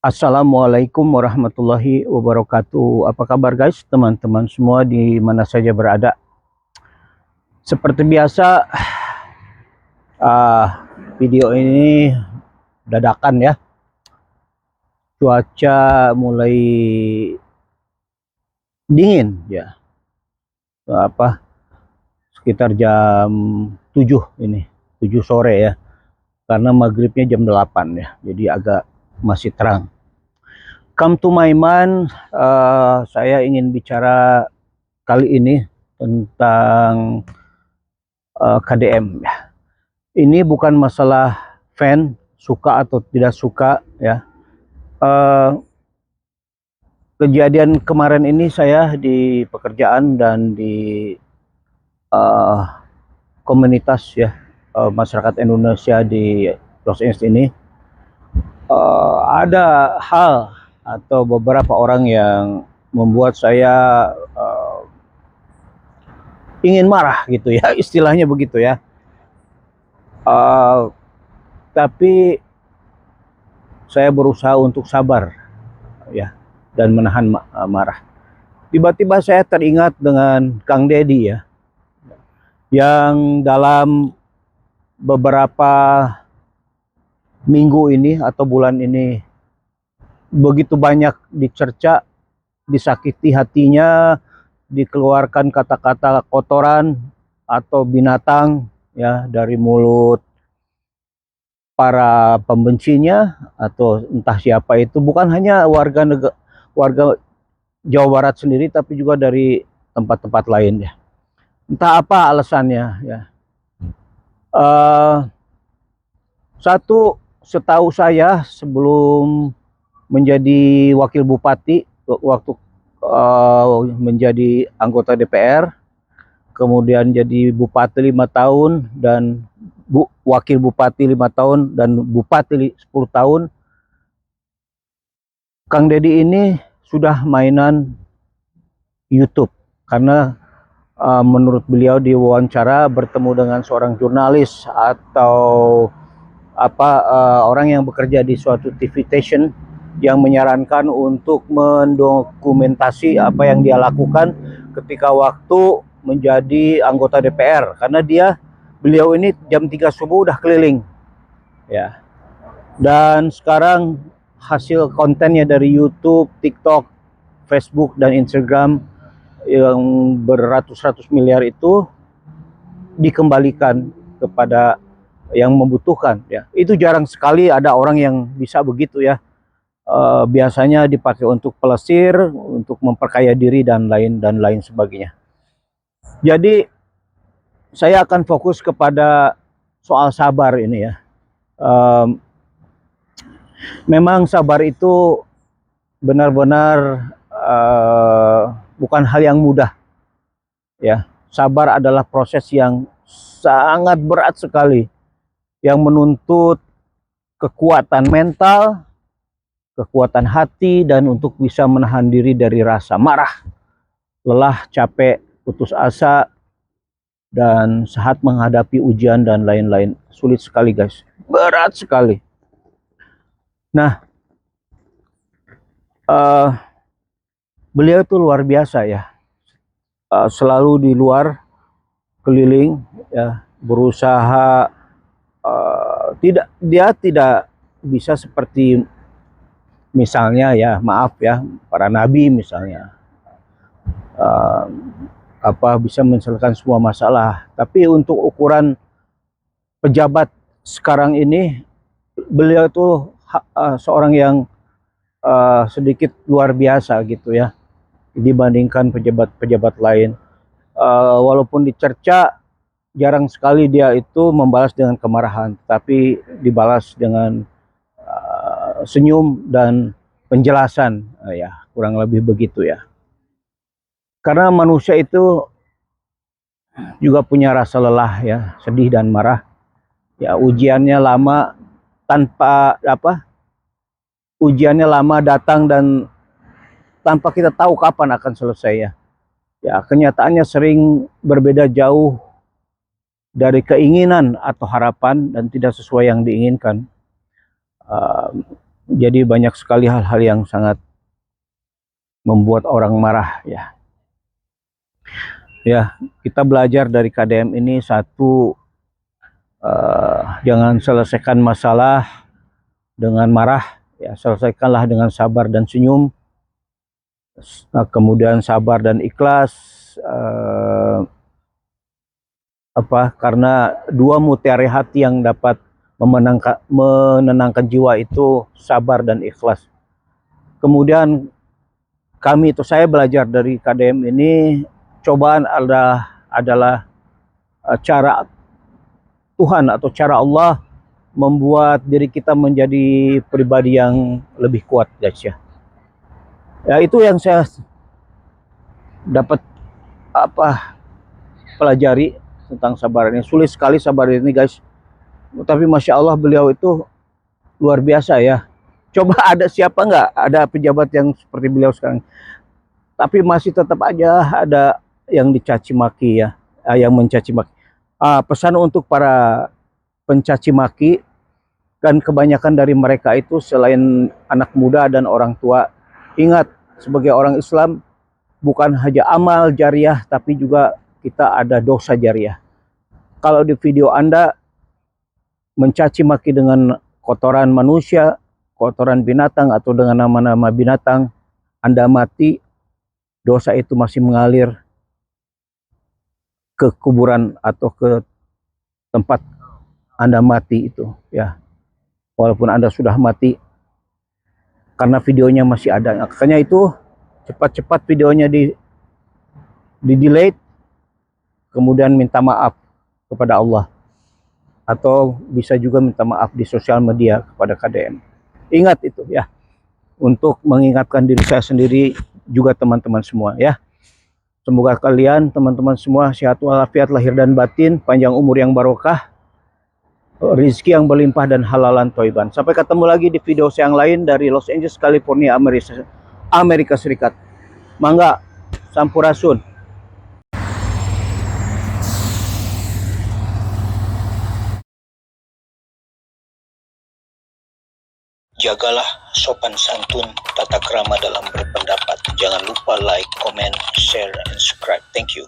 Assalamualaikum warahmatullahi wabarakatuh. Apa kabar guys, teman-teman semua di mana saja berada? Seperti biasa, video ini dadakan ya. Cuaca mulai dingin ya. Sekitar jam 7 ini, 7 sore ya. Karena maghribnya jam 8 ya. Jadi agak masih terang. Come to my mind, saya ingin bicara kali ini tentang KDM ya. Ini bukan masalah fan suka atau tidak suka ya. Kejadian kemarin ini saya di pekerjaan dan di komunitas ya, masyarakat Indonesia di Los Angeles ini, ada hal atau beberapa orang yang membuat saya ingin marah gitu ya, istilahnya begitu ya. Tapi saya berusaha untuk sabar ya dan menahan marah. Tiba-tiba saya teringat dengan Kang Deddy ya, yang dalam beberapa minggu ini atau bulan ini begitu banyak dicerca, disakiti hatinya, dikeluarkan kata-kata kotoran atau binatang ya dari mulut para pembencinya atau entah siapa itu, bukan hanya warga Jawa Barat sendiri tapi juga dari tempat-tempat lain ya. Entah apa alasannya ya. Setahu saya sebelum menjadi wakil bupati, waktu menjadi anggota DPR, kemudian jadi bupati 5 tahun dan wakil bupati 5 tahun dan bupati 10 tahun, Kang Deddy ini sudah mainan YouTube karena menurut beliau di wawancara bertemu dengan seorang jurnalis atau orang yang bekerja di suatu TV station yang menyarankan untuk mendokumentasi apa yang dia lakukan ketika waktu menjadi anggota DPR, karena beliau ini jam 3 subuh udah keliling ya. Dan sekarang hasil kontennya dari YouTube, TikTok, Facebook dan Instagram yang beratus-ratus miliar itu dikembalikan kepada yang membutuhkan ya. Itu jarang sekali ada orang yang bisa begitu ya. Biasanya dipakai untuk pelesir, untuk memperkaya diri dan lain sebagainya. Jadi saya akan fokus kepada soal sabar ini ya. Memang sabar itu benar-benar bukan hal yang mudah ya. Sabar adalah proses yang sangat berat sekali, yang menuntut kekuatan mental, kekuatan hati, dan untuk bisa menahan diri dari rasa marah, lelah, capek, putus asa, dan saat menghadapi ujian dan lain-lain. Sulit sekali guys, berat sekali. Nah, beliau itu luar biasa ya, selalu di luar, keliling ya, berusaha. Dia tidak bisa seperti misalnya ya, maaf ya, para nabi misalnya, bisa menyelesaikan semua masalah. Tapi untuk ukuran pejabat sekarang ini, beliau itu seorang yang sedikit luar biasa gitu ya, dibandingkan pejabat-pejabat lain. Walaupun dicerca, jarang sekali dia itu membalas dengan kemarahan, tapi dibalas dengan senyum dan penjelasan, ya kurang lebih begitu ya. Karena manusia itu juga punya rasa lelah ya, sedih dan marah ya. Ujiannya lama, tanpa ujiannya lama datang dan tanpa kita tahu kapan akan selesai ya. Ya, kenyataannya sering berbeda jauh dari keinginan atau harapan dan tidak sesuai yang diinginkan. Jadi banyak sekali hal-hal yang sangat membuat orang marah ya. Ya, kita belajar dari KDM ini satu, jangan selesaikan masalah dengan marah, ya selesaikanlah dengan sabar dan senyum. Kemudian sabar dan ikhlas, karena dua mutiara hati yang dapat menenangkan jiwa itu sabar dan ikhlas. Kemudian saya belajar dari KDM ini, cobaan adalah cara Tuhan atau cara Allah membuat diri kita menjadi pribadi yang lebih kuat, guys ya. Ya, itu yang saya dapat pelajari tentang sabar ini. Sulit sekali sabar ini, guys. Tapi Masya Allah, beliau itu luar biasa ya. Coba ada siapa nggak ada pejabat yang seperti beliau sekarang. Tapi masih tetap aja ada yang dicaci maki ya, yang mencaci maki. Pesan untuk para pencaci maki, dan kebanyakan dari mereka itu selain anak muda dan orang tua, ingat, sebagai orang Islam bukan hanya amal jariah, tapi juga kita ada dosa jariah. Kalau di video Anda mencaci maki dengan kotoran manusia, kotoran binatang, atau dengan nama-nama binatang, Anda mati, dosa itu masih mengalir ke kuburan atau ke tempat Anda mati itu ya. Walaupun Anda sudah mati, karena videonya masih ada. Makanya itu cepat-cepat videonya di delete, kemudian minta maaf kepada Allah, atau bisa juga minta maaf di sosial media kepada KDM. Ingat itu ya, untuk mengingatkan diri saya sendiri, juga teman-teman semua ya. Semoga kalian teman-teman semua sehat walafiat lahir dan batin, panjang umur yang barokah, rezeki yang berlimpah dan halalan thayyiban. Sampai ketemu lagi di video saya yang lain dari Los Angeles, California, Amerika Serikat. Mangga, sampurasun. Jagalah sopan santun, tata krama dalam berpendapat. Jangan lupa like, comment, share, and subscribe. Thank you.